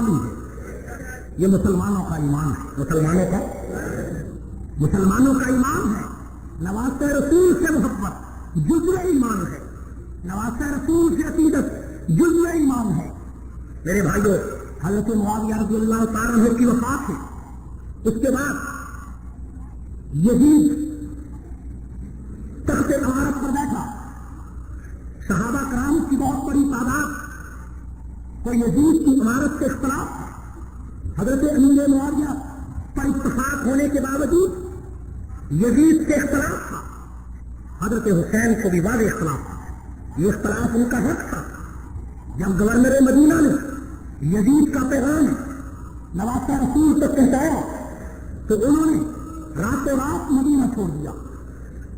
वाली है। ये मुसलमानों का ईमान है, मुसलमानों का ईमान है। नवासे रसूल से मोहब्बत जुज़्व ईमान है, नवासे रसूल से अकीदत जुज़्व ईमान है। मेरे भाइयों, हज़रत मुआविया रज़ियल्लाहु तआला अन्हु की वफ़ात है। उसके बाद यजीद तख्त इमारत पर बैठा, सहाबा कराम की बहुत बड़ी तादाद को यजीद की इमारत से इख्तिलाफ था। हज़रत अमीर मुआविया पर इत्तेफाक होने के बावजूद यजीद से इख्तिलाफ था। हज़रत हुसैन को भी वाज़ेह इख्तिलाफ था। ये इख्तिलाफ उनका हक था। जब गवर्नर मदीना ने यजीद का पैगाम नवासा रसूल तक पहुंचाया तो उन्होंने रातों रात मदीना छोड़ दिया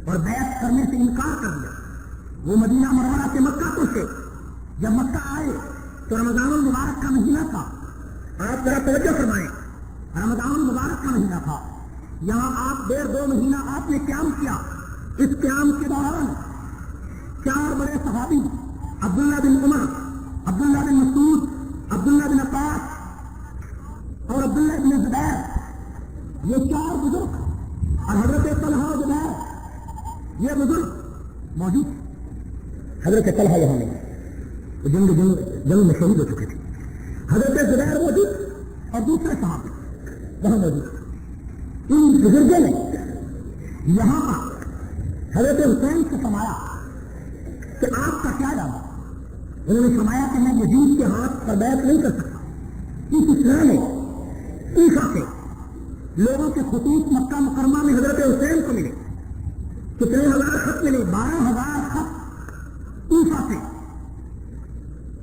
और बैत करने से इनकार कर दिया। वो मदीना मुनव्वरा से मक्का पहुंचे। जब मक्का आए तो रमजानुल मुबारक का महीना था। आप जरा तवज्जो फरमाएं, रमजानुल मुबारक का महीना था। यहाँ आप 1.5-2 महीना आपने क्याम किया। इस क्याम के दौरान 4 बड़े सहाबी अब्दुल्ला बिन उमर, अब्दुल्ला बिन मसूद, अब्दुल्ला बिन अब्बास और अब्दुल्ला बिन जुबैर, ये 4 बुजुर्ग और हजरत तलहा और जुबैर, ये बुजुर्ग मौजूद। हजरत तलहा यहाँ नहीं, जंग में शहीद हो चुके थे। हजरत जुबैर मौजूद और दूसरे सहाबी वहां मौजूद। इन बुजुर्गों ने यहां पर हजरत हुसैन से फरमाया कि आपका क्या इरादा। उन्होंने फरमाया कि मैं यजीद के हाथ पर बैत नहीं कर सकता। इस इस्लाम ने ईसा से लोगों के खतूत मक्का मुकरमा में हजरत हुसैन को मिले। कितने हजार खत मिले? 12,000 खत ईसा से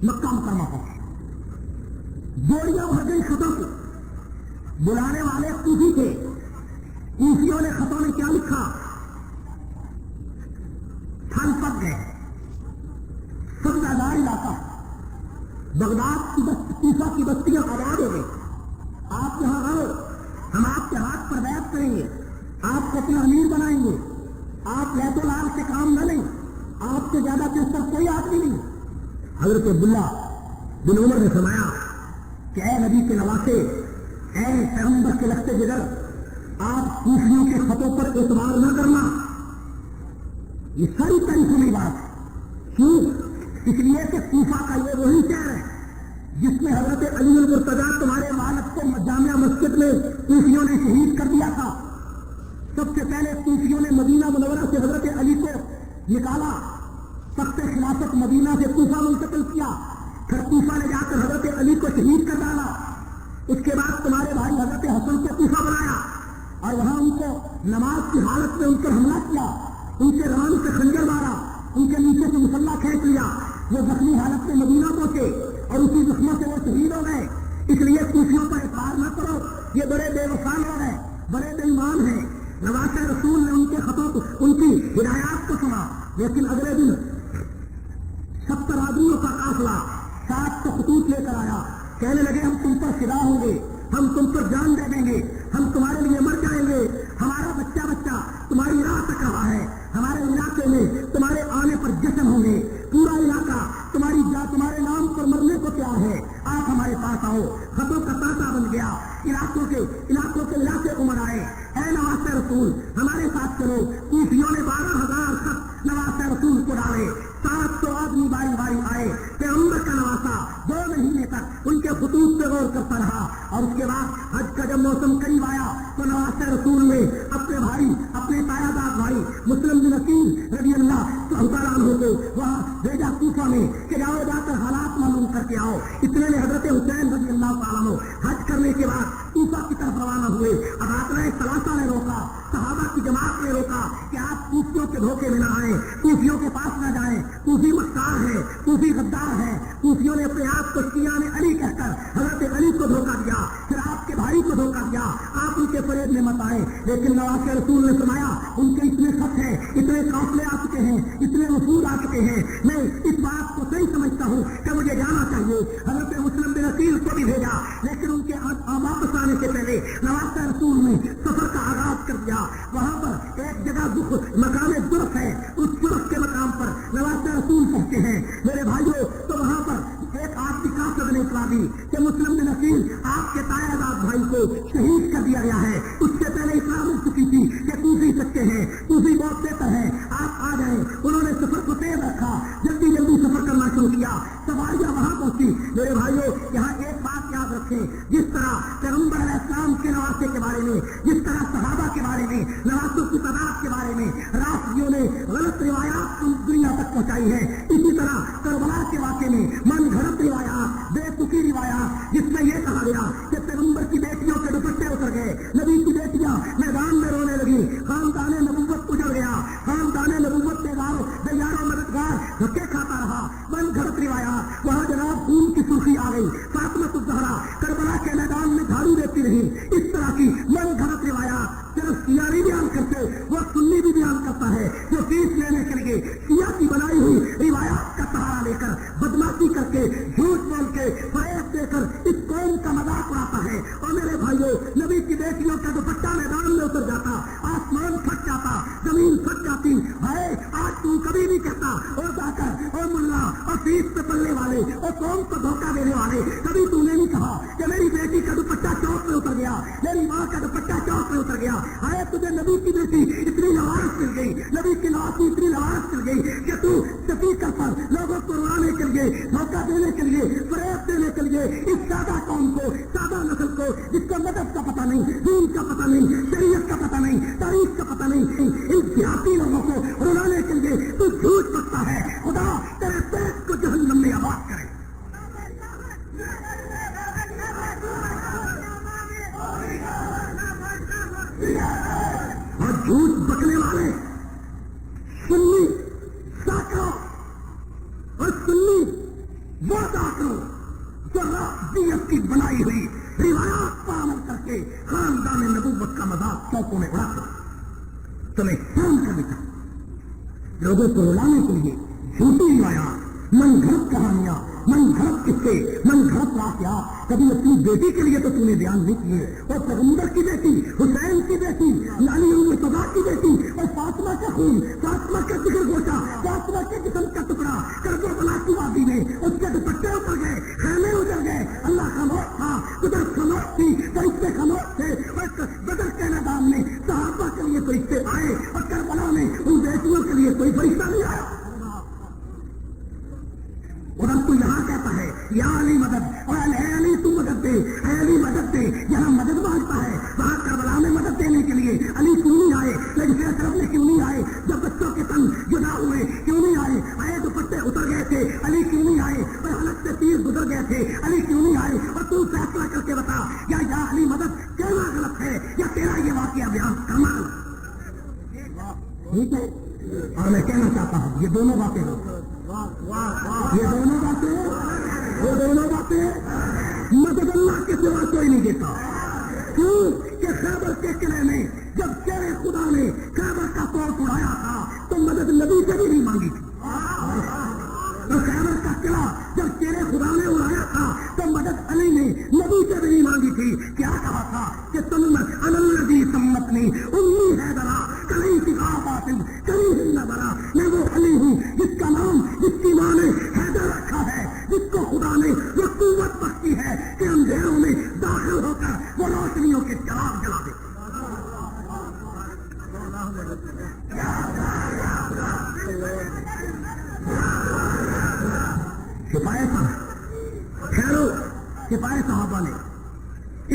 मक्का मुकरमा पहुंचे। जोड़ियां भर गई खतों को। बुलाने वाले कूफी थे। कूफियों ने खतों में क्या लिखा? फल पक गए, सब्जादार इलाका, बगदाद की कूफा की बस्तियां आबाद हो गई। आप यहां आओ, हम आपके हाथ पर बैत करेंगे, आपको अपना अमीर बनाएंगे। आप लैतो लाल से काम न लें, आपसे ज्यादा बेहतर कोई आदमी नहीं। हजरत अब्दुल्ला बिन उमर ने फरमाया कि ऐ नबी के नवासे, ऐ पैगंबर के लखते जिगर, आप कूफियों के खतों पर एतबार न करना। ये सारी तारीफों की बात है। क्यों? इसलिए कि कूफा का ये वही शहर है जिसमें हजरत अली मुर्तजा तुम्हारे वालिद को जामिया मस्जिद में कूफियों ने शहीद कर दिया था। सबसे पहले कूफियों ने मदीना मुनव्वरा से हजरत अली को निकाला, तख्त खिलाफत मदीना से कूफा मुंतकिल किया, फिर कूफा ने जाकर हजरत अली को शहीद कर डाला। उसके बाद तुम्हारे भाई हजरत हसन को कूफा बनाया और वहां उनको नमाज की हालत में उन पर हमला किया, उनके रान से खंजर मारा, उनके नीचे से मुसल्ला खींच लिया। वो जख्मी हालत में मदीना पहुंचे और उसी जख्मों से वो शहीद हो गए। इसलिए कूफियों पर इतबार न करो, ये बड़े बेवफा लोग हैं, बड़े बेईमान हैं। नवासे रसूल ने उनके खतों को, उनकी हिदायत को सुना, लेकिन अगले दिन 70 आदमियों का काफिला 700 खतूत लेकर आया। कहने लगे हम तुम पर फिदा होंगे, हम तुम पर जान दे देंगे, हम तुम्हारे लिए मर जाएंगे। हमारा बच्चा बच्चा तुम्हारी राह तक रहा है, हमारे इलाके में तुम्हारे आने पर जश्न होंगे, पूरा इलाका तुम्हारे नाम पर मरने को तैयार है। आप हमारे पास आओ। खतों का तांता बन गया, इलाकों के इलाके उमड़ आए। ऐ नवासे रसूल, हमारे साथ चलो। कूफियों ने 12,000 खत नवासे रसूल को डाले। 700 आदमी बारी बारी आए। पैगंबर का नवासा 2 महीने तक उनके खतूत पे गौर करता रहा और उसके बाद हज का जब मौसम करीब आया तो नवासे रसूल ने अपने भाई, अपने तायादार भाई मुस्लिम बिन अकील रज़ियल्लाहु तआला अन्हु को वहां भेजा कूफा में कि जाओ जाकर हालात मालूम करके आओ। इतने में हजरत हुसैन रज़ियल्लाहु तआला अन्हु हज करने के बाद कूफा की तरफ रवाना हुए। अब आपने सलासा ने रोका, सहाबा की जमात ने रोका कि आप कूफियों के धोखे में न आए, कूफियों के पास न जाएं, कूफी मक्कार है, कूफी गद्दार है। कूफियों ने अपने आप को शिया ने अली कहकर हजरत अली को धोखा दिया, फिर आपके भाई को धोखा दिया। आप उनके फरेब में मत आए। लेकिन नवासे रसूल ने फरमाया उनके इतने खत हैं, इतने काफिले आ चुके हैं, इतने वसूल आ चुके हैं, मैं इस बात को सही समझता हूँ कि मुझे जाना चाहिए। हजरत मुस्लिम बिन अकील को भी भेजा, लेकिन उनके वापस आने से पहले नवासे रसूल ने सफर का आगाज कर दिया। वहां पर एक जगह मकाम दुर्फ है, उस दुर्फ के मकाम पर नवासे रसूल पहुंचे हैं। मेरे भाइयों, तो वहां पर एक आदमी काफिर ने इतला दी कि मुस्लिम चंद नसीर आपके तायादाद भाई को शहीद कर दिया गया है। उससे पहले इतना मिल चुकी थी कि सूफी सच्चे हैं, सूफी बहुत बेहतर है, आप आ जाए। उन्होंने सफर को तेज रखा, जल्दी जल्दी सफर करना शुरू किया, सवारियां वहां पहुंची। मेरे भाइयों, यहाँ एक बात याद रखें, जिस तरह पैगंबर अलैहिस्सलाम के नवासे के बारे में, जिस तरह सहाबा के बारे में, नवासों की तादाद के बारे में राशियों ने गलत रिवायात दुनिया तक पहुंचाई है, इसी तरह करबला के वाक़े में मन घड़त रिवायात, बेतुकी रिवायात, जिसमें यह कहा गया कि पैगंबर की बेटियों के दुपट्टे उतर गए, नबी की बेटियां मैदान में रोने लगी, खानदाने नबुव्वत उजड़ गया, खानदाने नबुव्वत बेयारो मददगार धक्के खाता रहा। मन घड़त रिवायात, वहां जनाब खून की सुर्खी आ गई, फातिमा ज़हरा करबला के मैदान में झाड़ू देती रही। इस तरह की मन घड़त रिवायात सिर्फ शिया नहीं बयान करते, वो सुन्नी भी बयान करता है, जो फीस लेने के लिए शिया की बनाई हुई रिवायात का सहारा लेकर बदमाशी करके, झूठ बोल के, फरेब देकर इस कौम का मजाक उड़ाता है। और मेरे भाइयों, नबी की बेटियों का दुपट्टा मैदान में उतर जाता, आसमान फट जाता, जमीन फट जाती है। आज तू कभी नहीं कहता और जाकर और मुल्ला और फीस पे पलने वाले और कौम को धोखा देने वाले, कभी तूने नहीं कहा कि मेरी बेटी का दुपट्टा चौक में उतर गया, मेरी माँ का दुपट्टा चौक में उतर गया। आए तुझे नबी की बेटी इतनी नवाज मिल गई, नबी की नवासी इतनी नवाज मिल गई कि तू स्पीकर पर लोगों को रुलाने के लिए, धोखा देने के लिए, फरेब देने के लिए इस सादा कौम को, सादा नस्ल को, जिसको मदद का पता नहीं, दीन का पता नहीं, शरीयत का पता नहीं, तारीख का पता नहीं, इन देहाती लोगों को रुलाने के लिए तू झूठ बकता है। खुदा तेरे पेट को जहन्नम में आबाद करे। और झूठ बकने वाले सुन्नी साकरों और सुन्नी वो साकरों जो राष्ट्रीयत की बनाई हुई रिवायात पर अमल करके खानदान नबूवत का मजाक चौकों में उड़ाते, तुम्हें शाम कर देता, लोगों को रुलाने के लिए झूठी रिवायात, मन घड़त कहानियां, मन घड़त किस्से, मन घड़त वाक़यात कभी अपनी बेटी के लिए तो तूने बयान नहीं किए। और पैगंबर की बेटी, हुसैन की बेटी, नानी मुर्तज़ा की बेटी और फातिमा का खून, फातिमा का जिगर गोटा, फातिमा के जिस्म का टुकड़ा करबला की वादी में उसके दुपट्टे उतर गए, खैमे उतर गए। अल्लाह खामोश था, कुदरत खामोश थी, फरिश्ते खामोश थे। और बदर के मैदान में सहाबा के लिए फरिश्ते आए और करबला में उन बेटियों के लिए कोई फरिश्ता नहीं आया। उधर तू यहाँ कहता है या अली मदद, और अली तू मदद दे, अली मदद दे, यहाँ मदद मांगता है, वहां करबला में मदद देने के लिए अली क्यों नहीं आए? लड़कियां तरफ में क्यों नहीं आए? जब बच्चों के तन जुदा हुए क्यों नहीं आए? आए दुपट्टे उतर गए थे, अली क्यों नहीं आए? और हलक से तीर गुजर गए थे, अली क्यों नहीं आए? और तू फैसला करके बता, या अली मदद कहना गलत है या तेरा ये वाकया बयान करना ठीक है? और मैं कहना चाहता हूँ ये दोनों बातें हो, ये दोनों बातें मदद अल्लाह के सिवा कोई नहीं देता। क्यों कि खैबर के किले में जब शेरे खुदा ने खैबर का कोट उड़ाया था तो मदद नबी से भी नहीं मांगी थी। तो खैबर का किला जब शेरे खुदा ने उड़ाया था तो मदद अली ने नबी से भी नहीं मांगी थी। क्या कहा था कि सुन्नत अनल्लज़ी सम्मतनी उम्मी हैदरा कली सिखाबातिन कली नबरा, मैं वो अली हूँ जिसका नाम, जिसकी माँ ने हैदर रखा है, जिसको खुदा ने वो कुव्वत बख्शी है कि अंधेरों में दाखिल होकर वो रोशनियों के चिराग जला दे। सिपाही साहबा ने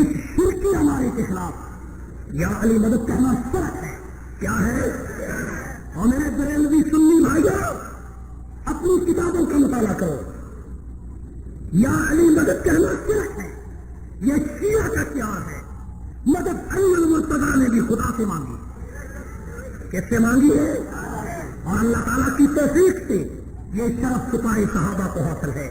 इस शिरकी हमारे के खिलाफ या अली मदद कहना शर्त है। क्या है? और मेरे बरेलवी सुन्नी भाइयों, अपनी किताबों का मुताला करो, या अली मदद कहना शर्त है, यह शिया का प्यार है। मदद अली मुर्तज़ा ने भी खुदा से मांगी, किससे मांगी है? और अल्लाह ताला की तौफीक से ये शरफ सिपाही साहबा को हासिल है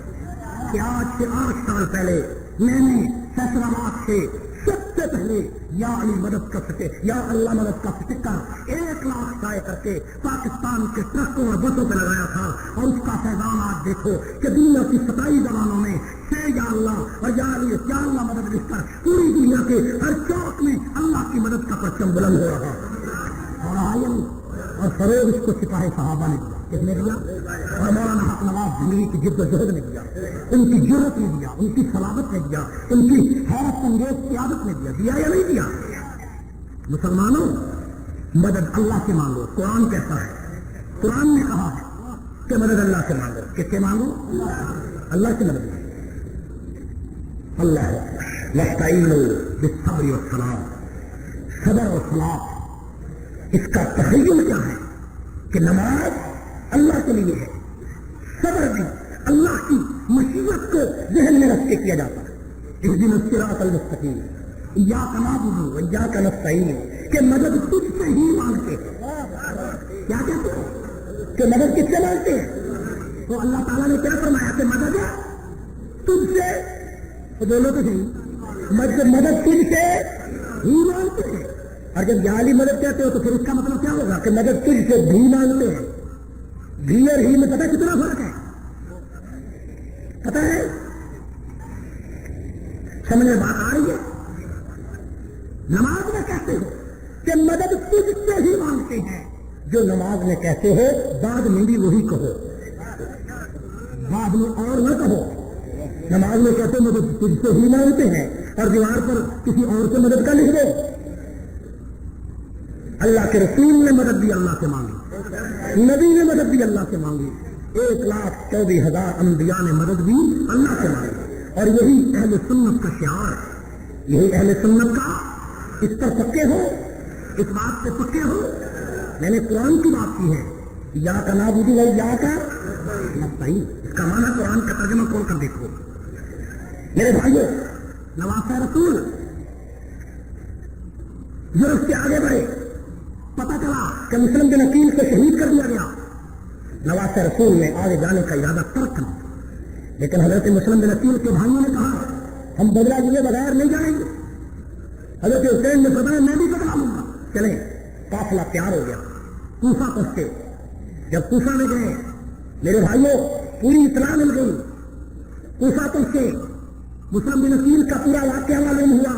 कि आज से 8 साल पहले मैंने फैसलाबाद से सबसे पहले या अली मदद कर सके, या अल्लाह मदद का स्टिकर 1 लाख शाये करके पाकिस्तान के ट्रकों और बसों पर लगाया था। और उसका फैजान आज देखो कि दुनिया की 27 जबानों में से या अल्लाह और या अली, या अल्लाह मदद लिखकर पूरी दुनिया के हर चौक में अल्लाह की मदद का परचम बुलंद हो रहा है। और आयन اور फरोग इसको सिपाही साहबा ने दिया। किसने दिया? और मौलाना हक नवाज ज़िंदगी की जिद्दोजहद ने दिया, उनकी जुर्रत ने दिया, उनकी सलामत ने दिया, उनकी हैरत अंगेज क़यादत ने दिया या नहीं दिया? मुसलमानों, मदद अल्लाह से मांगो। कुरान कहता है, कुरान ने कहा है कि मदद अल्लाह से मांगो। किससे मांगो? अल्लाह से मदद मांगो। अल्लाह वस्तईनु बिस्सब्रि वस्सलाह, सब्र और सलाह। इसका तखय्युल क्या है कि नमाज अल्लाह के लिए है, सब्र भी अल्लाह की मशीयत को ज़हन में रख के किया जाता है। इहदिना सिरातल मुस्तकीम, इय्याका नअबुदु व इय्याका नस्तईन, कि मदद तुझसे ही मांगते हैं। क्या कहते हैं कि मदद किससे मांगते हैं? तो अल्लाह ताला ने क्या फरमाया कि मदद तुझसे, तो बोलो तो सही, मदद तुझसे ही मांगते हैं। और जब जाली मदद कहते हो तो फिर इसका मतलब क्या होगा कि मदद तुझसे भी मांगते हैं। भी और ही में पता कितना फर्क है? पता है? समझ में बात आ रही है? नमाज में कहते हो कि मदद तुझसे ही मांगते हैं, जो नमाज में कहते हो बाद में भी वही कहो, बाद में और न कहो। नमाज में कहते हो मदद तुझसे ही मांगते हैं और दीवार पर किसी और से मदद का लिख दो। अल्लाह के रसूल ने मदद भी अल्लाह से मांगी, नबी ने मदद भी अल्लाह से मांगी, 1,24,000 अंबिया ने मदद भी अल्लाह से मांगी। और यही अहले सुन्नत का शिआर है, यही अहले सुन्नत का। इस पर पक्के हो, इस बात पे पक्के हो। मैंने कुरान की बात की है, इय्याका नअबुदु व इय्याका नस्तईन। इसका माना कुरान का तर्जुमा खोल कर देखो मेरे भाइयों। नवासे रसूल जो उसके आगे बढ़े, पता चला कि मुस्लिम बिन अकील को शहीद कर दिया गया। नवासे रसूल ने आगे जाने का इरादा तर्क कर दिया, लेकिन हजरत मुस्लिम बिन अकील के भाइयों ने कहा हम बदला लिए बगैर नहीं जाएंगे। हजरत हुसैन ने फरमाया मैं भी बदला लूंगा। चले, काफिला तैयार हो गया, कूफा पहुंचे। जब कूफा में गए मेरे भाइयों, पूरी इत्तला मिल गई। कूफा पहुंचे, मुस्लिम बिन अकील का पूरा वाकया मालूम हुआ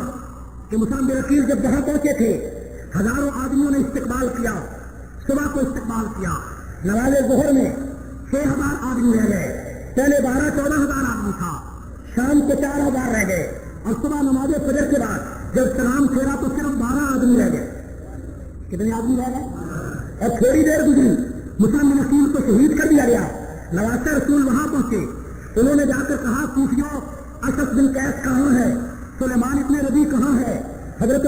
कि मुस्लिम बिन अकील जब जहां पहुंचे थे, हजारों आदमियों ने इस्तेकबाल किया, सुबह को इस्तेकबाल किया। नमाज़े ज़ोहर में 6,000 आदमी रह गए, पहले 12-14,000 आदमी था, शाम को 4,000 रह गए, और सुबह नमाज़े फजर के बाद जब सलाम फेरा तो सिर्फ 12 आदमी रह गए। कितने आदमी रह गए? और थोड़ी देर गुजरी, मुस्लिम बिन अकील को शहीद कर दिया गया। नवासे रसूल वहां पहुंचे, उन्होंने जाकर कहा कूफियों, असद बिन कैस कहां है? सुलेमान इब्ने रबी कहां है? हजरत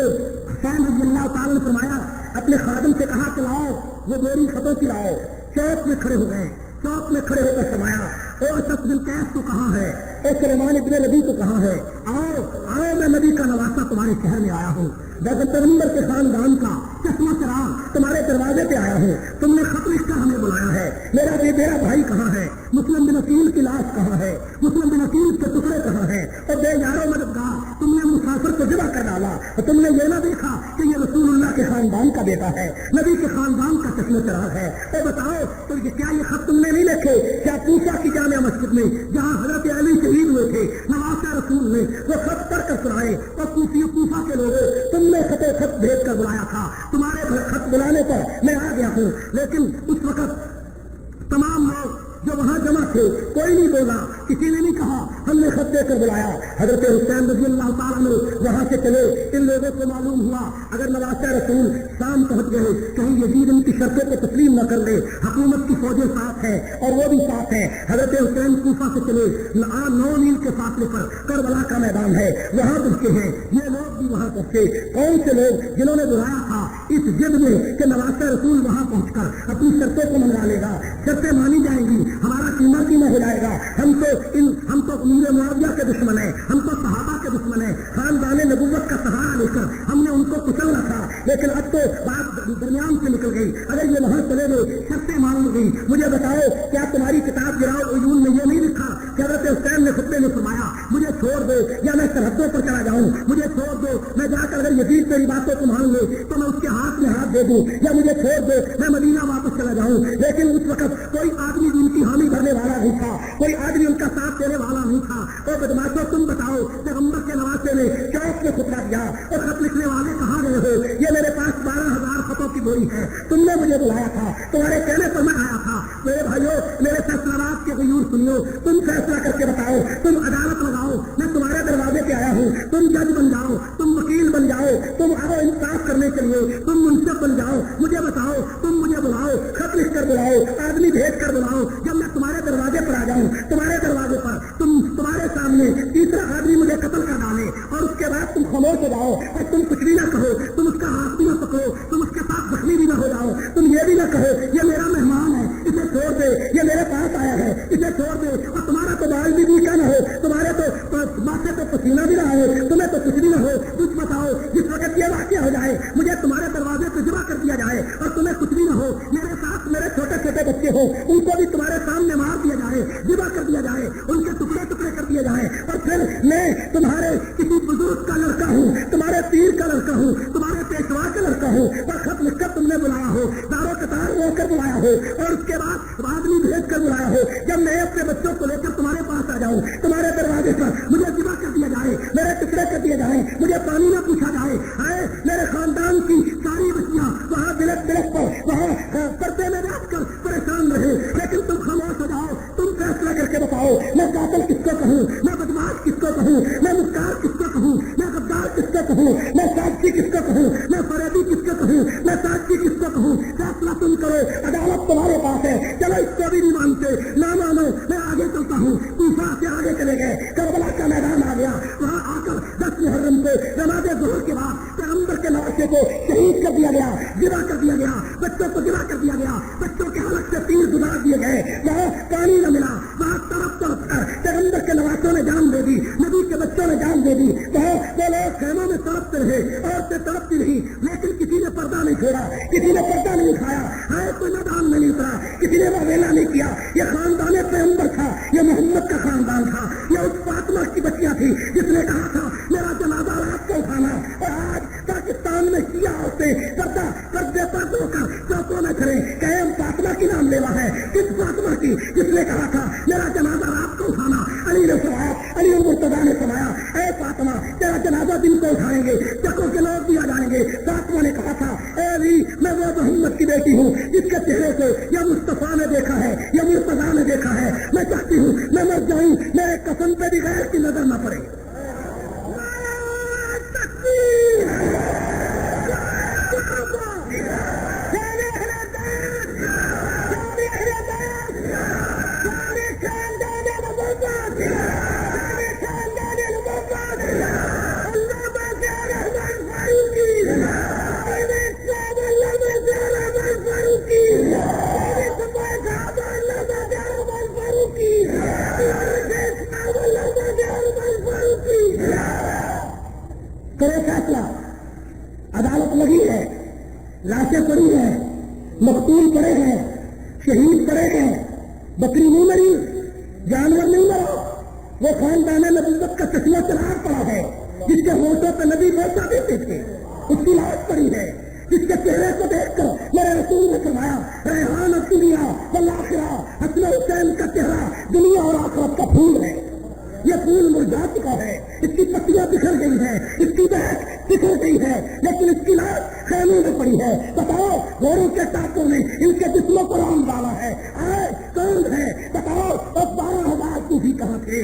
हुसैन रज़ियल्लाहु ताला ने फरमाया, अपने खादिम से कहा कि लाओ वो बोरी खतों की लाओ। चौक में खड़े हो गए, चौक में खड़े होकर फरमाया ओ असद बिन कैस तो कहां है? ओ सुलेमान इब्ने रबी तो कहां है? आओ आओ, मैं नबी का नवासा तुम्हारे शहर में आया हूँ, पैगंबर के खानदान का चश्मा चराग तुम्हारे दरवाजे पे आया हूँ, तुमने खत लिखकर हमें बुलाया है। मेरा भाई कहाँ है? मुस्लिम बिन अकील की लाश कहाँ है? मुस्लिम बिन अकील के टुकड़े कहाँ हैं? और बेयारो मददगार, तुमने मुसाफिर को जिबा कर डाला और तुमने ये ना देखा कि ये रसूलुल्लाह के खानदान का बेटा है, नबी के खानदान का चश्मा चराग है। तो बताओ तो क्या ये खत तुमने नहीं लिखे? क्या कूफा की जामिया मस्जिद में जहाँ हजरत अली शहीद हुए थे, नवासे रसूल ने वो खत पढ़ कर सुनाए और कूफा के लोगों तुमने खत भेज कर बुलाया था, तुम्हारे खत बुलाने पर मैं आ गया हूँ। लेकिन उस वक्त तमाम लोग जो वहां जमा थे, कोई नहीं बोला, किसी ने नहीं कहा हमने खत देकर बुलाया। हजरत हुसैन रज़ियल्लाहु ताला अन्हु वहां से चले। इन लोगों को मालूम हुआ अगर नवासे रसूल शाम पहुंच गए, कहीं यजीद उनकी शर्तों को तस्लीम न कर ले, हुकूमत की फौजें साथ है और वो भी साथ है। हजरत हुसैन कूफा से चले, 9 मील के फासले पर करबला का मैदान है, वहां पहुंचे हैं। ये लोग भी वहां पहुंचे। कौन से लोग? जिन्होंने बुलाया था इस जिद में कि नवासे रसूल वहां पहुंचकर अपनी शर्तों को मनवा लेगा, शर्तें मानी जाएंगी, हमारा कीमत ही न हो जाएगा। हम तो अमीर मुआविया के दुश्मन है, हम तो सहाबा के दुश्मन है, खानदान नबुव्वत का सहारा लेकर हमने उनको कुचलना था। लेकिन अब तो बात दरमियान से निकल गई, अगर ये वहां चले गए, शर्तें मान गई। मुझे बताओ क्या तुम्हारी किताब गिराओ उजून में ये नहीं लिखा कि हज़रत हुसैन ने खुतबे में फरमाया मुझे छोड़ दो या मैं सरहदों पर चला जाऊं, मुझे छोड़ दो, मैं जाकर अगर यजीद तेरी बातों को मान ले तो मैं उसके हाथ में हाथ दे दूं, या मुझे छोड़ दो मैं मदीना वापस चला जाऊं। लेकिन उस वक्त कोई आदमी उनकी हामी भरने वाला नहीं था, कोई आदमी उनका साथ देने वाला नहीं था। और बदमाशों तुम बताओ, पैगंबर के नवासे ने चौक में खुतबा दिया और खत लिखने वाले कहाँ गए हो? ये मेरे पास 12,000 खतों की गोरी है, तुमने मुझे बुलाया था, तुम्हारे कहने पर मैं आया था। मेरे भाइयों, मेरे फैसलाबाद के गयूर सुनियो, तुम फैसला करके बताओ, तुम अदालत लगाओ, मैं तुम्हारे दरवाजे पे आया हूँ, तुम जज बन जाओ, तुम वकील बन जाओ, तुम आओ इंसाफ करने के लिए, तुम मुंसिफ बन जाओ, मुझे बताओ, तुम मुझे बुलाओ, खत लिख कर बुलाओ, आदमी भेज कर बुलाओ, जब मैं तुम्हारे दरवाजे पर आ जाऊं, तुम्हारे दरवाजे पर तुम्हारे सामने तीसरा आदमी मुझे कत्ल कर डाले और उसके बाद तुम खामोश हो जाओ और तुम कुछ भी ना कहो, तुम उसका हाथ भी ना पकड़ो, तुम उसके साथ जख्मी भी ना हो जाओ, तुम ये भी ना कहो ये मेरा मेहमान है, इसे छोड़ दे, ये मेरे पास आया है, इसे छोड़ दे, और तुम्हारा तो बाल भी का ना हो, तुम्हारे तो माथे तो पसीना भी ना हो, तुम्हें तो कुछ भी ना हो, कुछ बताओ जिस वक्त ये वाक्य हो जाए, मुझे तुम्हारे दरवाजे पे जमा कर दिया जाए और तुम्हें कुछ भी ना हो, मेरे साथ मेरे छोटे छोटे बच्चे हो, उनको भी तुम्हारे सामने मार दिया जाए, जमा कर दिया जाए, उनके टुकड़े टुकड़े कर दिया जाए, और फिर मैं तुम्हारे किसी बुजुर्ग का लड़का हूँ, तुम्हारे पीर का लड़का हूँ, तुम्हारे पेशवा का लड़का हूँ, और खत लिखकर तुमने बुलाया हो, दारो कतार रोकर बुलाया हो, और उसके बाद आदमी भेज कर बुलाया हो, जब मैं अपने बच्चों को लेकर तुम्हारे पास आ जाऊं, तुम्हारे दरवाजे पर मुझे जिबा कर दिया जाए, मेरे टुकड़े कर दिए जाए, मुझे पानी न पूछा जाए, आए मेरे खानदान की सारी बच्चियां वहां बिलक बिलक पर वहां पर्दे में बैठकर परेशान रहे, लेकिन तुम खामोश हो जाओ, तुम फैसला करके बताओ, मैं कातिल किसको कहूँ, मैं बदमाश किसको कहूँ, मैं मुख्तार किसको कहूँ, मैं गद्दार किसको कहूँ, मैं साक्षी किसको कहूँ, मैं फरेदी किसको कहूँ, मैं साक्षी किसको कहूँ, फैसला तुम करो, अदालत तुम्हारे पास है, चलो इसको भी नहीं मानते, ना मानो, मैं आगे चलता हूँ, कूफा से आगे चले गए, करबला का मैदान आ गया, वहाँ आकर 10 मुहर्रम को नमाज़े ज़ुहर के बाद पैगंबर के नवासे को शहीद कर दिया गया, जिबा कर दिया गया, बच्चों को जिबा कर दिया गया, बच्चों के हलक से तीर गुजार दिए गए, वहाँ पानी न मिला, वहाँ तरफ तरफ कर पैगंबर के नवासों ने जान दे दी, नबी के बच्चों ने जान दे दी, वहाँ वो लोग खेमों में तड़पते रहे, औरतें तड़पती रही, लेकिन किसी ने पर्दा नहीं छोड़ा, किसी ने पर्दा नहीं उठाया, हाय कोई मैदान में नहीं उतरा, किसी ने वेला नहीं किया, ये खानदान पैगंबर था, ये मोहम्मद का खानदान था, ये उस फातिमा की बच्चियां थी जिसने कहा था मेरा जनाजा रात को उठाना, और आज पाकिस्तान में किया उसने पर्दे पर धोकर चौकों में खड़े कहे हम फातिमा की नाम लेवा है, किस फातिमा की जिसने कहा था मेरा जनाजा रात को उठाना, अली ने फरमाया, अली मुर्तजा ने फरमाया, ऐ फातिमा तेरा जनाजा दिन को उठाएंगे, चकों के लोग भी आ जाएंगे, फातिमा ने कहा था ऐ अली मैं वो मोहम्मद की बेटी हूँ जिसके चेहरे को या मुस्तफा ने देखा है या मुर्तजा ने देखा है, मैं चाहती हूँ मैं मर जाऊं, मेरे कसम पे भी गैर की नजर न पड़े। करे फैसला, अदालत लगी है, लाशें पड़ी हैं, मकतूल पड़े हैं, शहीद पड़े हैं, बकरी नहीं मरी, जानवर नहीं मरा, वो खानदान नबूवत का चश्मा चराग पड़ा है, जिसके होठों पर नबी बोलता देते थे, उसकी लाश पड़ी है, जिसके चेहरे को देखकर मेरे रसूल ने फरमाया रेहान दुनिया वल आखिरा, हसन हुसैन का चेहरा दुनिया और आखिरत का फूल है, ये फूल मुरझा चुका है, इसकी पत्तियां बिखर गई हैं, इसकी बहक बिखर गई है, लेकिन इसकी लाश खैमे में पड़ी है। बताओ घोड़ों के टाकों ने इनके जिस्मों को राम डाला है, आए कौन है बताओ, और 12,000 सूफी कहाँ थे,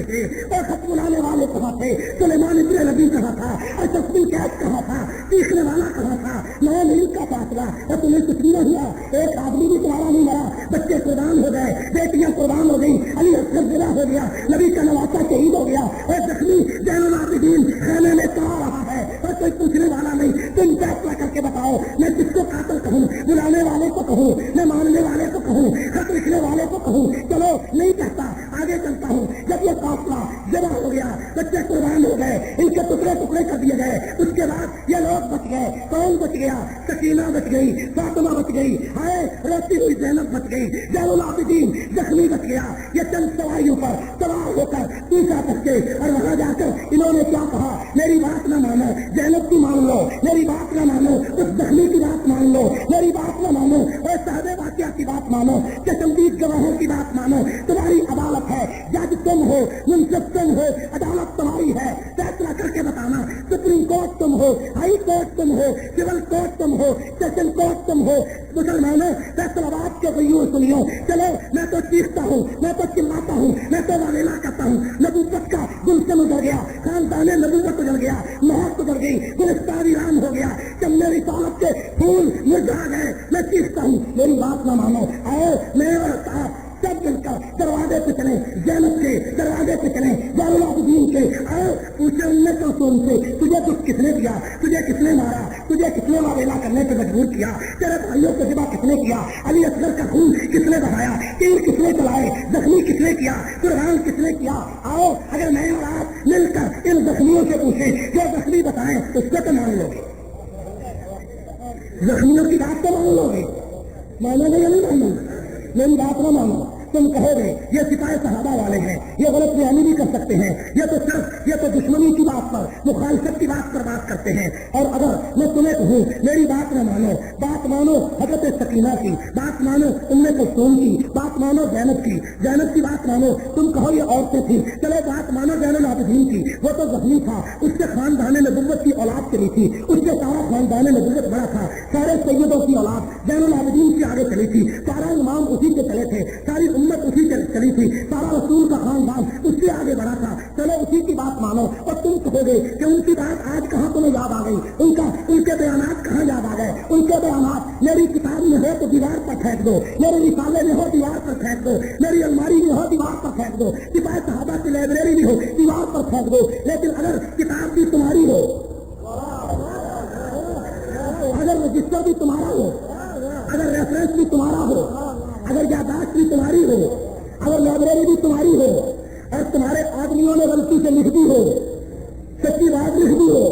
और खत बुलाने वाले कहाँ थे, सुलेमान इब्न नबी कहाँ था, और तस्बीह कैद कहाँ था, सीखने वाला कहाँ था, 9 मील का फासला, और तुम्हें कुछ नहीं हुआ, एक आदमी भी तुम्हारा नहीं मरा, बच्चे कुर्बान हो गए, बेटियां कुर्बान हो गई, अली असगर जिला हो गया, नबी का नवासा शहीद हो गया, और जख्मी जैनुल आबिदीन खाने में कहा रहा है, और कोई पूछने वाला नहीं, तुम फैसला करके बताओ मैं किसको कातिल कहूँ, बुलाने वाले को कहूँ, मैं मानने वाले को कहूँ, खत लिखने वाले को कहूँ, चलो नहीं कहता आगे चलता हूँ। जब ये काफिला जमा हो गया, बच्चे कुर्बान हो गए, इनके टुकड़े टुकड़े कर दिए गए, उसके बाद ये लोग बच गए, कौन बच गया, सकीना बच गई, फातिमा बच गई, हाय रोती हुई ज़ैनब बच गई, जैनुल आबिदीन जख्मी बच गया, ये चंद सवारियों पर सवार होकर पीछा करके, और वहां जाकर इन्होंने क्या कहा, मेरी बात न मानो, ज़ैनब की मान लो, मेरी बात न मानो, उस जख्मी की बात मान लो, मेरी बात न मानो, और साहबे वाक़िया की बात मानो, चशमदीद गवाहों की बात मानो, तुम्हारी अदालत है, जज तुम हो, मुंसिफ तुम हो, अदालत तुम्हारी है, فیصلہ کر کے بتانا. سپریم کورٹ تم ہو, ہائی کورٹ تم ہو, سول کورٹ تم ہو, سیشن کورٹ تم ہو. مسلمانوں فیصلہ باد کے غیور سنیو. چلو میں تو چیختا ہوں, میں تو چلاتا ہوں, میں تو واویلا کرتا ہوں. نبوت کا گلشن اجڑ گیا, خاندان نبوت اجڑ گیا, محبت اجڑ گئی, گرفتاری رام ہو گیا, جب میری دولت کے پھول مرجھا گئے. میں چیختا ہوں میری بات نہ مانو. آؤ میں اور سب مل کر دروازے پہ چلیں, زینب کے دروازے پہ چلیں, العابدین کے. آؤ پوچھے ان میں تو سن سے تجھے کچھ کس نے دیا, تجھے کس نے مارا, تجھے کس نے واویلا کرنے پہ مجبور کیا, تیرے بھائیوں کو ذبح کس نے کیا, علی اصغر کا خون کس نے بہایا, تیر کس نے چلائے, زخمی کس نے کیا, قربان کس نے کیا. آؤ اگر میں اور آپ مل کر ان زخمیوں سے پوچھیں, جو زخمی بتائیں اس کو تو مان لو گے, زخمیوں کی بات تو مان لو گے. مانو گے یا نہیں مانو گے؟ میری بات نہ مانو. تم کہو گے یہ سپاہی صحابہ والے ہیں, یہ غلط بیانی بھی کر سکتے ہیں, یہ تو دشمنی کی بات پر, مخالفت کی بات پر بات کرتے ہیں. اور اگر میں تمہیں کہوں میری بات نہ مانو, بات مانو حضرت سکینہ کی, بات مانو ام کلثوم کی, بات مانو زینب کی بات مانو. تم کہو یہ عورتیں تھیں, چلو بات مانو زین العابدین کی, وہ تو زخمی تھا, اس سے خاندان نبوت کی اولاد چلی تھی, اس سے سارا خاندان نبوت بڑا تھا, سارے سیدوں کی اولاد زین العابدین کی آگے چلی تھی, سارا امام اسی کے چلے تھے, ساری امت اسی چلی تھی, سارا رسول کا خاندان اس سے آگے بڑھا تھا. چلو اسی کی بات مانو. اور تم کہو گے کہ ان کی بات آج کہاں تمہیں یاد آ گئی, ان کے بیانات کہاں یاد آ گئے, ان کے بیانات میری کتاب میں ہو تو دیوار پر پھینک دو, میرے رسالے میں ہو دیوار پر پھینک دو, میری الماری میں ہو دیوار پر پھینک دو, سپاہی صحابہ کی لائبریری میں ہو دیوار پر پھینک دو. لیکن اگر کتاب بھی تمہاری ہو, اگر رجسٹر بھی تمہارا ہو, اگر ریفرنس بھی تمہارا ہو, اگر یادداشت بھی تمہاری ہو, اگر لائبریری بھی تمہاری ہو, اور تمہارے آدمیوں نے غلطی سے لکھ دی ہو, سچی بات لکھ دی ہو,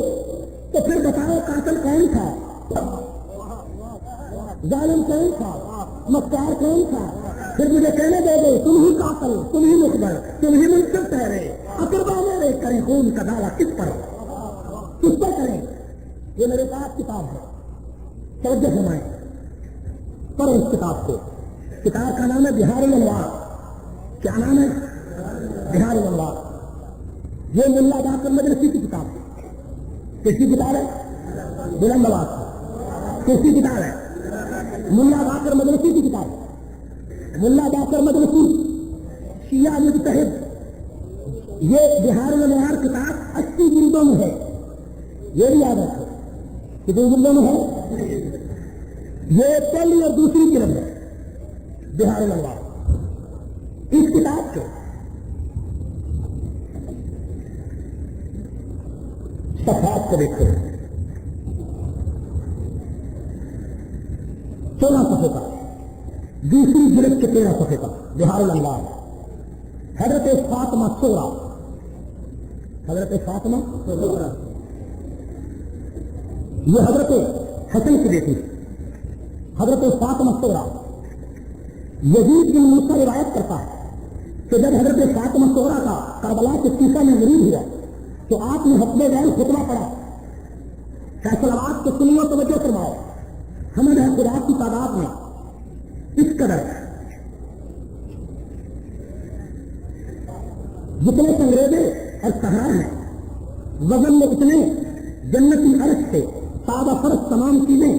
تو پھر بتاؤ قاتل کون تھا, ظالم کون تھا, مکار کون تھا. پھر مجھے کہنے دے گے تم ہی قاتل, تم ہی مخبر, تم ہی منصف ٹھہرے, اقربا میرے کریں خون کا دعویٰ کس پر کریں. یہ میرے پاس کتاب ہے, توجہ فرمائیں, پڑھو اس کتاب کو. کتاب کا نام ہے بہار الانوار. کیا نام ہے؟ بہار الانوار. یہ ملا باقر مجلسی کی کتاب ہے. کس کی کتاب ہے؟ بلند آواز کی. کس کی کتاب ہے؟ ملا باقر مجلسی کی کتاب ہے. ملا باقر مجلسی شیعہ مجتہد. یہ بہار الانوار کتاب 80 جلدوں میں ہے, یہ بھی یاد رکھو. کتنے جلدوں میں ہے؟ یہ پہلی اور دوسری جلد ہے بہار الانوار. اس کتاب کے صفحات کو دیکھو, 16 صفحے کا, دوسری جلد کے 13 صفحے کا بہار الانوار. حضرت فاطمہ صغریٰ, حضرت فاطمہ صغریٰ یہ حضرت حسن کی بیٹی, حضرت فاطمہ صغریٰ. یزید بن موسیٰ روایت کرتا ہے کہ جب حضرت فاطمہ صغریٰ کا کربلا کے کوفہ میں غریب ہوا تو آپ نے حتمِ غیر خطبہ پڑھا. فیصلات کو سنیو, توجہ فرماؤ. حمد ہے خدا کی تعداد میں اس قدر جتنے سنگریزے اور صحرا ہیں, وزن میں اتنے جنتی عرش سے تازہ فرش تمام چیزیں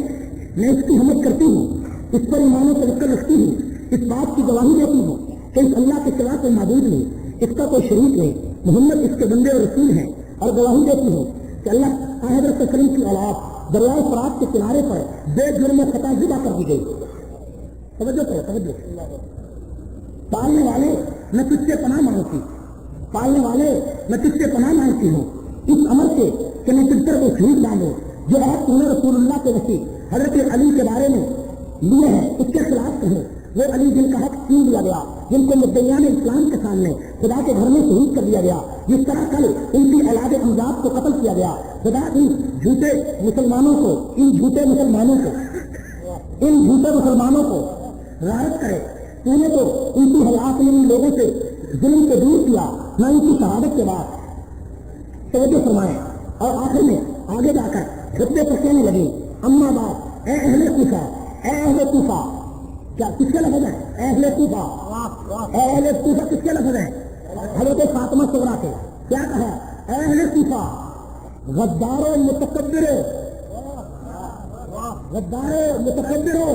میں اس کی حمد کرتی ہوں, اس پر ایمان و توکل رکھتی ہوں, اس بات کی گواہی دیتی ہوں کہ اس اللہ کے سوا کوئی معبود نہیں, اس کا کوئی شریک نہیں, محمد اس کے بندے اور رسول ہیں. اور گواہی دیتی ہوں کہ اللہ حضرت کریم کی اولاد دریائے فرات کے کنارے پر بے جرم خطا ذبح کر دی گئی. توجہ کرو, توجہ. پالنے والے میں تجھ سے پناہ مانگتی, پالنے والے میں تجھ سے پناہ مانگتی ہوں اس امر سے کہ میں تجھ پر کو شہید ڈالوں جو عہد تم نے رسول اللہ کے وسیع حضرت علی کے بارے میں لیے ہیں اس کے خلاف کہیں. وہ علی جن کا حق چھین لیا گیا, جن کو مدعیان اسلام کے سامنے خدا کے گھر میں شہید کر دیا گیا, جس طرح کل ان کی اولاد امجاد کو قتل کیا گیا. خدا ان جھوٹے مسلمانوں کو رعایت کرے. تو نے تو ان کی حیات میں ان لوگوں سے ظلم کو دور کیا, نہ ان کی شہادت کے بعد. توجہ فرمائیں. اور آخر میں آگے جا کر خطبے پر کہنے لگی, اما باپ اے اہل کوفہ, اے اہل کوفہ. کیا کس کے لفظ ہے؟ اہل کوفہ. اہل کوفہ کس کے لفظ ہے؟ حضرت فاطمہ صغریٰ کے. کیا کہا اہل کوفہ غدارو متکبرو، غدارو متکبرو،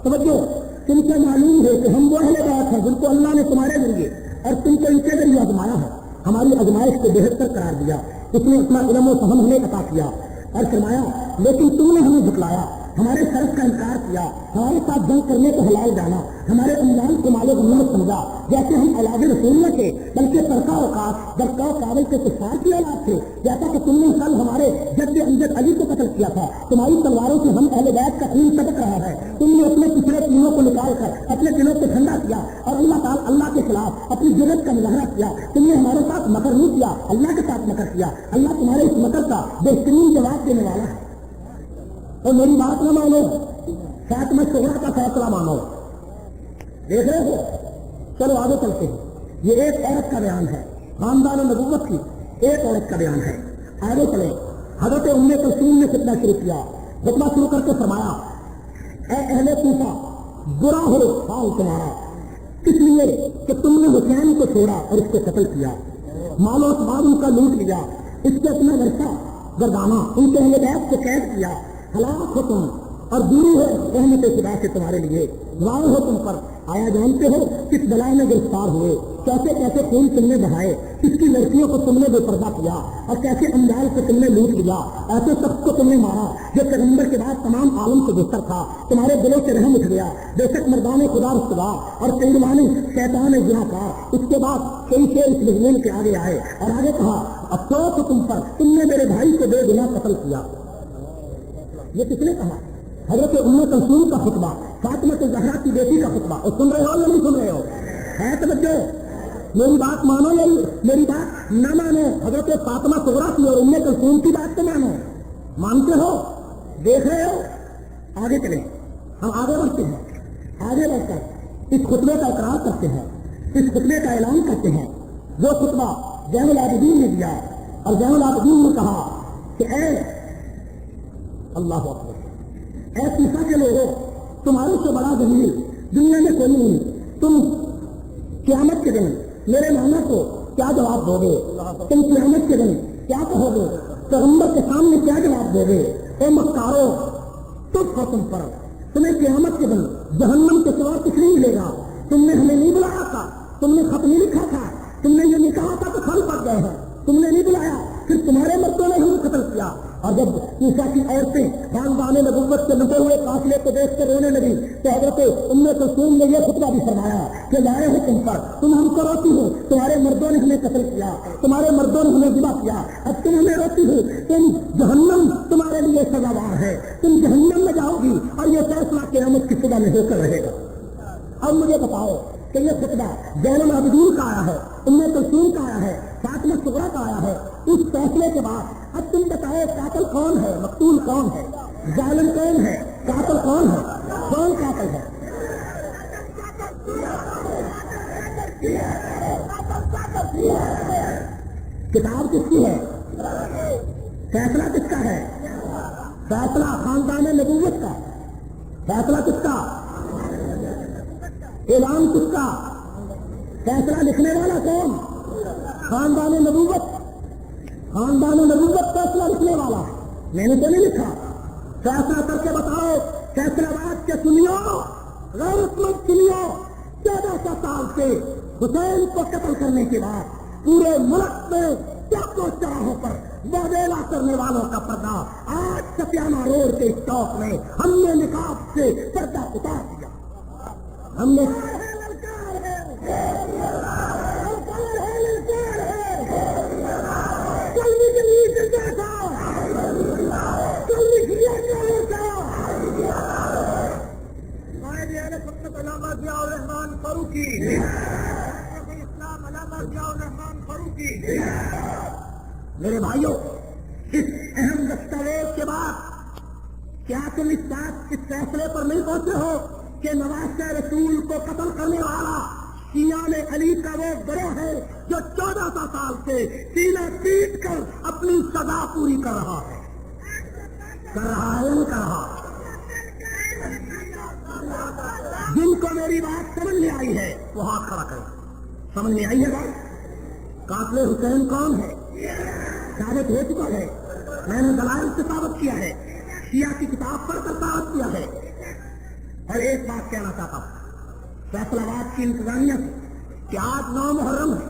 توجہ، تم کو معلوم ہے کہ ہم وہ اہل بیت ہیں جن کو اللہ نے تمہارے ذریعے اور تم کو ان کے ذریعے آزمایا ہے، ہماری آزمائش کو بہتر قرار دیا، اس نے اپنا علم و فہم ہمیں عطا کیا اور فرمایا لیکن تم نے ہمیں جھٹلایا، ہمارے شرف کا انکار کیا، ہمارے ساتھ جنگ کرنے کو حلال جانا، ہمارے انجام کو مال غنیمت سمجھا، جیسے ہم اولاد رسول نہ تھے بلکہ ترکا اوقات جب کابل کے کفار کی اولاد تھے، جیسا کہ تم نے کل ہمارے جد امجد علی کو قتل کیا تھا، تمہاری تلواروں سے ہم اہل بیت کا خون سبق رہا ہے، تم نے اپنے پچھلے دلوں کو نکال کر اپنے دلوں کو ٹھنڈا کیا اور اللہ تعالیٰ اللہ کے خلاف اپنی جرت کا مظاہرہ کیا، تم نے ہمارے ساتھ مکر نہیں کیا، اللہ کے ساتھ مکر کیا، اللہ تمہارے اس مکر کا بہترین جواب دینے والا ہے۔ اور میری بات نہ مانو، فاطمہ صغریٰ کا فیصلہ مانو، دیکھ رہے ہو؟ چلو آگے چلتے ہیں، یہ ایک عورت کا بیان ہے، خاندان نبوت کی ایک عورت کا بیان ہے، آگے چلیں۔ حضرت ام کلثوم نے خطبہ شروع کیا، خطبہ شروع کر کے فرمایا اے اہل کوفہ برا ہو حال تمہارا، اس لیے کہ تم نے حسین کو چھوڑا اور اس کو قتل کیا، مال و اسباب ان کا لوٹ لیا، اس کے اپنا ورثہ گردانا، ان کے اہل بیت کو قید کیا، ہلاک ہو تم اور دوری ہے رحمت خدا سے تمہارے لیے، واہ ہو تم پر، آیا جانتے ہو کس بلائے میں گرفتار ہوئے، کیسے کیسے خون تم نے بہائے، کس کی لڑکیوں کو تم نے بے پردہ کیا اور کیسے اموال کو تم نے لوٹ لیا، ایسے سب کو تم نے مارا جو پیغمبر کے بعد تمام عالم سے بہتر تھا، تمہارے دلوں سے رحم اٹھ گیا، بے شک مردان خدا رسوا اور پیروان شیطان گناہگار، اس کے بعد کئی شیر اس مضمون کے آگے آئے اور آگے کہا افسوس ہو تم پر، تم نے میرے بھائی کو بے گناہ قتل کیا۔ یہ کس نے کہا؟ حضرت ام کلثوم کا خطبہ، فاطمہ زہرا کی بیٹی کا خطبہ، اور سن رہے ہو یا نہیں سن رہے ہو؟ ہے توجہ؟ میری بات مانو یا میری بات نہ مانو؟ حضرت فاطمہ صغریٰ کی اور ام کلثوم کی بات تو مانو، مانتے ہو؟ دیکھ رہے ہو؟ آگے چلیں، ہم آگے بڑھتے ہیں، آگے بڑھ کر اس خطبے کا اقرار کرتے ہیں، اس خطبے کا اعلان کرتے ہیں جو خطبہ زین العابدین نے دیا، اور زین العابدین نے کہا کہ اے اللہ اکبر، اے کوفہ کے لوگوں، تمہارے سے بڑا ذلیل دنیا میں کوئی نہیں، تم قیامت کے دن میرے نانا کو کیا جواب دو گے؟ تم قیامت کے دن کیا کہو گے؟ پیغمبر کے سامنے کیا جواب دو گے؟ اے مکارو، تم پر، تمہیں قیامت کے دن جہنم کے سوا کچھ نہیں ملے گا، تم نے ہمیں نہیں بلایا تھا، تم نے خط نہیں لکھا تھا، تم نے یہ نہیں کہا تھا کہ پھل پڑ گئے ہیں، تم نے نہیں بلایا، پھر تمہارے مردوں نے ہمیں قتل کیا۔ اور جب کوفہ کی عورتیں خاندان نبوت سے لٹے ہوئے قافلے کو دیکھ کر رونے لگی تو حضرت ام کلثوم نے یہ خطبہ بھی فرمایا کہ لائے ہو تم پر، تم ہم کو روتی ہو، تمہارے مردوں نے ہمیں قتل کیا، تمہارے مردوں نے ہمیں ذبح کیا، اب تم ہمیں روتی ہو، تم جہنم تمہارے لیے سزاوار ہے، تم جہنم میں جاؤ گی اور یہ فیصلہ قیامت کی صبح میں ہو کر رہے گا۔ اب مجھے بتاؤ کہ یہ خطبہ زین العابدین کا آیا ہے، ام کلثوم کا آیا ہے، فاطمہ صغریٰ کا آیا ہے، اس فیصلے کے بعد اب تم بتاؤ قاتل کون ہے، مقتول کون ہے، ظالم کون ہے، قاتل کون ہے، کون قاتل ہے؟ کتاب کس کی ہے؟ فیصلہ کس کا ہے؟ فیصلہ خاندان نبوت کا، فیصلہ کس کا؟ اعلان کس کا؟ فیصلہ لکھنے والا کون؟ خاندان نبوت، خاندان نبوت فیصلہ لکھنے والا، میں نے تو نہیں لکھا، فیصلہ کر کے بتاؤ، فیصلہ بات کے سنیو، غیرت مند سنیو، 1400 سال سے حسین کو قتل کرنے کے بعد پورے ملک میں چوکوں چوراہوں پر وادیلا کرنے والوں کا پردہ آج ستیانہ روڈ کے چوک میں ہم نے نقاب سے پردہ اتار دیا، ہم نے میرے بھائیوں، اس اہم دستاویز کے بعد کیا تم اس فیصلے پر نہیں پہنچے ہو کہ نواسہ رسول کو قتل کرنے والا شیعان علی کا وہ گروہ ہے جو 1400 سال سے سینہ پیٹ کر اپنی سزا پوری کر رہا ہے، کر رہا جن کو میری بات سمجھ میں آئی ہے وہ ہاتھ کھڑا کرے، سمجھ میں آئی ہے بات؟ قاتل حسین کون ہے؟ ثابت ہو چکا ہے. میں نے دلائل سے ثابت کیا ہے, شیعہ کی کتاب پڑھ کر ثابت کیا ہے. اور ایک بات کہنا چاہتا ہوں فیصلہ آباد کی انتظامیہ سے کہ آج 9 محرم ہے,